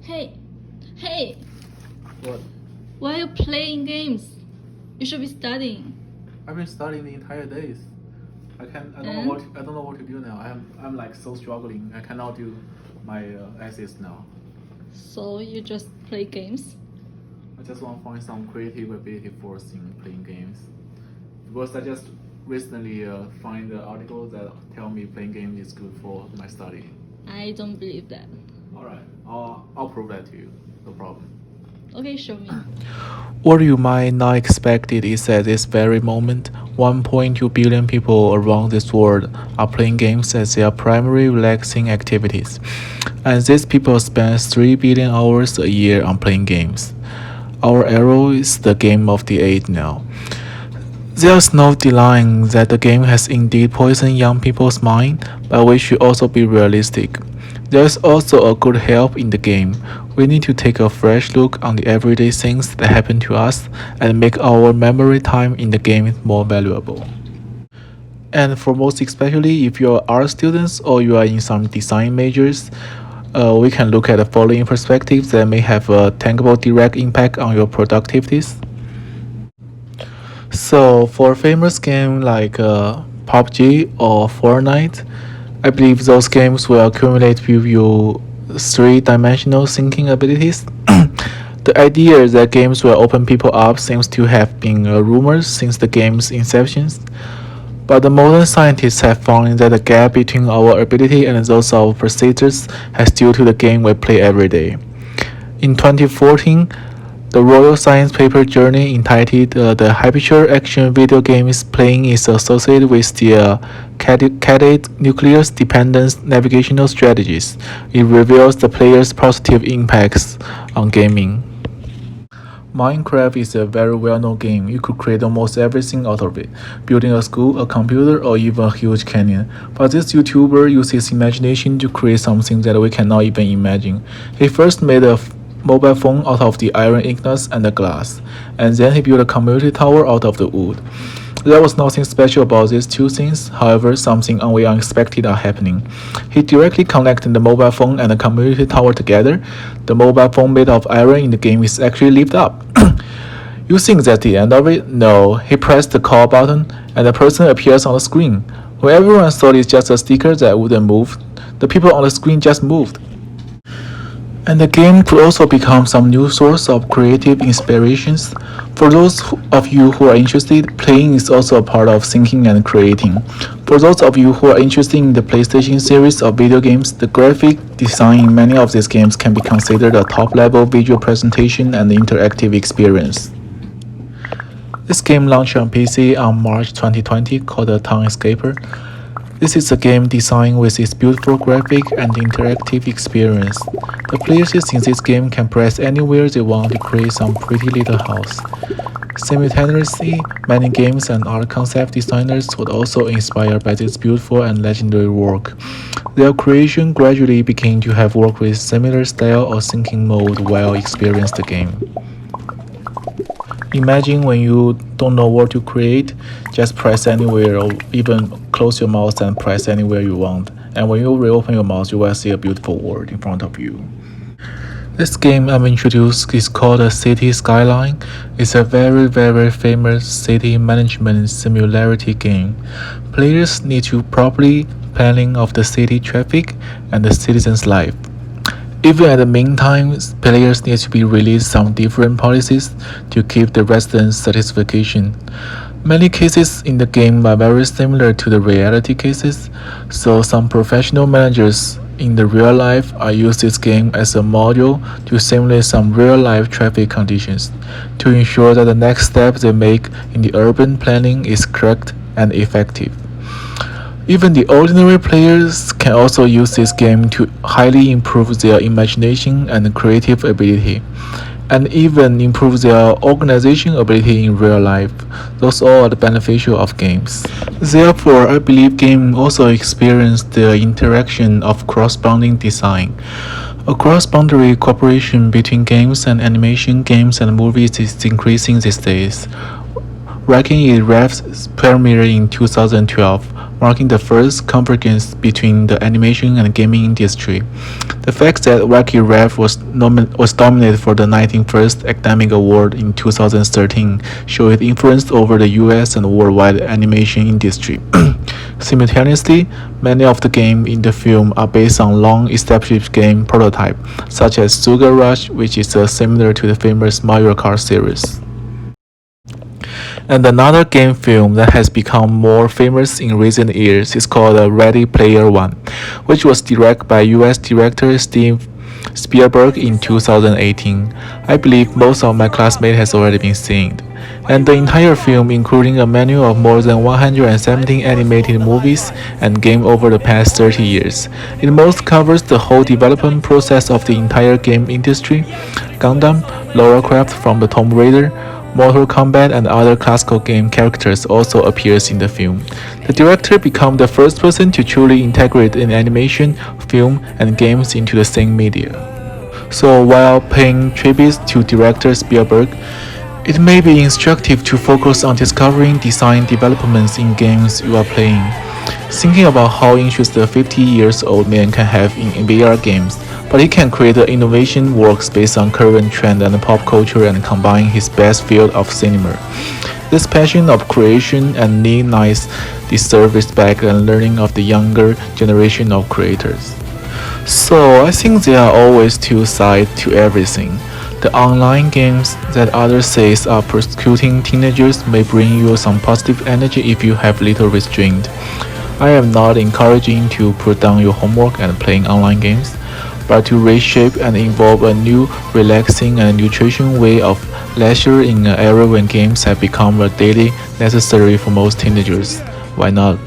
Hey, hey, What? why are you playing games? You should be studying. I've been studying the entire days. I don't know And? what to do now. I'm like so struggling. I cannot do my essays now. So you just play games? I just want to find some creative ability for playing games. Because I just recently find the article that tell me playing games is good for my study. I don't believe that. Alright, I'll prove that to you. No problem. Okay, show me. What you might not expect it is at this very moment, 1.2 billion people around this world are playing games as their primary relaxing activities. And these people spend 3 billion hours a year on playing games. Our arrow is the game of the age now. There's no denying that the game has indeed poisoned young people's mind, but we should also be realistic. There's also a good help in the game. We need to take a fresh look on the everyday things that happen to us and make our memory time in the game more valuable. And for most especially if you're art students or you are in some design majors, we can look at the following perspectives that may have a tangible direct impact on your productivities. So for famous games like PUBG or Fortnite, I believe those games will accumulate with you three-dimensional thinking abilities. The idea that games will open people up seems to have been a rumor since the game's inception, but the modern scientists have found that the gap between our ability and those of procedures has due to the game we play every day. In 2014, the Royal Science paper journey entitled The Habitual Action Video Games Playing is Associated with the Cadet Nucleus Dependence Navigational Strategies. It reveals the player's positive impacts on gaming. Minecraft is a very well-known game. You could create almost everything out of it, building a school, a computer, or even a huge canyon. But this YouTuber uses imagination to create something that we cannot even imagine. He first made a mobile phone out of the iron ingots and the glass, and then he built a community tower out of the wood. There was nothing special about these two things, however, something unexpected are happening. He directly connected the mobile phone and the community tower together. The mobile phone made of iron in the game is actually lit up. You think that's the end of it? No, he pressed the call button and the person appears on the screen. When everyone thought it's just a sticker that wouldn't move, the people on the screen just moved. And the game could also become some new source of creative inspirations. For those of you who are interested, playing is also a part of thinking and creating. For those of you who are interested in the PlayStation series of video games, the graphic design in many of these games can be considered a top-level visual presentation and interactive experience. This game launched on PC on March 2020 called The Town Escaper. This is a game designed with its beautiful graphic and interactive experience. The players in this game can press anywhere they want to create some pretty little house. Simultaneously, many games and art concept designers were also inspired by this beautiful and legendary work. Their creation gradually began to have work with similar style or thinking mode while experiencing the game. Imagine when you don't know what to create, just press anywhere or even close your mouse and press anywhere you want. And when you reopen your mouse, you will see a beautiful world in front of you. This game I'm introduced is called a City Skyline. It's a very famous city management similarity game. Players need to properly planning of the city traffic and the citizens' life. Even at the meantime, players need to be released some different policies to keep the residents' satisfaction. Many cases in the game are very similar to the reality cases, so some professional managers in the real life are use this game as a module to simulate some real-life traffic conditions to ensure that the next step they make in the urban planning is correct and effective. Even the ordinary players can also use this game to highly improve their imagination and creative ability, and even improve their organization ability in real life. Those all are the beneficial of games. Therefore, I believe games also experience the interaction of cross-bounding design. A cross-boundary cooperation between games and animation, games and movies is increasing these days. Wrecking It Ref's premiere in 2012, marking the first convergence between the animation and gaming industry. The fact that Wreck-It Ralph was nominated for the 91st Academy Award in 2013 shows its influence over the US and worldwide animation industry. Simultaneously, many of the games in the film are based on long-established game prototypes, such as Sugar Rush, which is similar to the famous Mario Kart series. And another game film that has become more famous in recent years is called Ready Player One, which was directed by US director Steve Spielberg in 2018. I believe most of my classmates has already been seen. And the entire film, including a menu of more than 117 animated movies and games over the past 30 years. It most covers the whole development process of the entire game industry. Gundam, Lara Croft from the Tomb Raider, Mortal Kombat and other classical game characters also appears in the film. The director became the first person to truly integrate an animation, film, and games into the same media. So while paying tribute to director Spielberg, it may be instructive to focus on discovering design developments in games you are playing. Thinking about how interest a 50-year-old man can have in VR games, but he can create an innovation works based on current trend and pop culture and combine his best field of cinema. This passion of creation and needs deserve respect and learning of the younger generation of creators. So I think there are always two sides to everything. The online games that others say are persecuting teenagers may bring you some positive energy if you have little restraint. I am not encouraging to put down your homework and playing online games, but to reshape and evolve a new, relaxing and nutrition way of leisure in an era when games have become a daily necessary for most teenagers. Why not?